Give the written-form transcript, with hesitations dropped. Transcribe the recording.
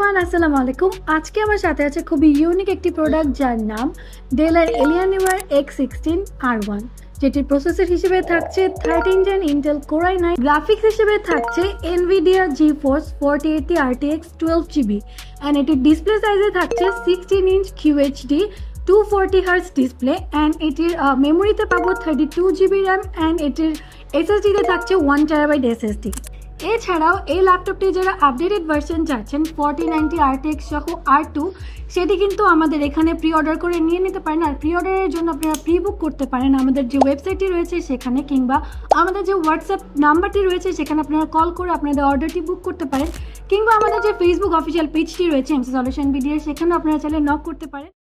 Everyone अस्सलामु आलैकुम। आज के আমার সাথে আছে খুবই ইউনিক একটি প্রোডাক্ট যার নাম Dell Alienware x16 R1 যেটির প্রসেসর হিসেবে থাকছে 13 gen Intel Core i9, graphics হিসেবে থাকছে Nvidia GeForce 4080 RTX 12GB and এটির ডিসপ্লে সাইজে থাকছে 16 inch QHD 240 Hz display and এটির মেমোরিতে পাবো 32GB RAM and এটির SSD তে থাকছে 1TB SSD। এছাড়াও এই ল্যাপটপটি যারা আপডেটেড ভার্সন চাচ্ছেন 4090 RTX সহ R2 সেটি কিন্তু আমাদের এখানে প্রি অর্ডার করে নিয়ে নিতে পারেন। আর প্রি অর্ডারের জন্য আপনারা প্রি বুক করতে পারেন আমাদের যে ওয়েবসাইটটি রয়েছে সেখানে, কিংবা আমাদের যে হোয়াটসঅ্যাপ নাম্বারটি রয়েছে সেখানে আপনারা কল করে আপনাদের অর্ডারটি বুক করতে পারেন, কিংবা আমাদের যে ফেসবুক অফিসিয়াল পেজটি রয়েছে এমসি সলিউশন ভিডিও সেখানে আপনারা চাইলে নক করতে পারেন।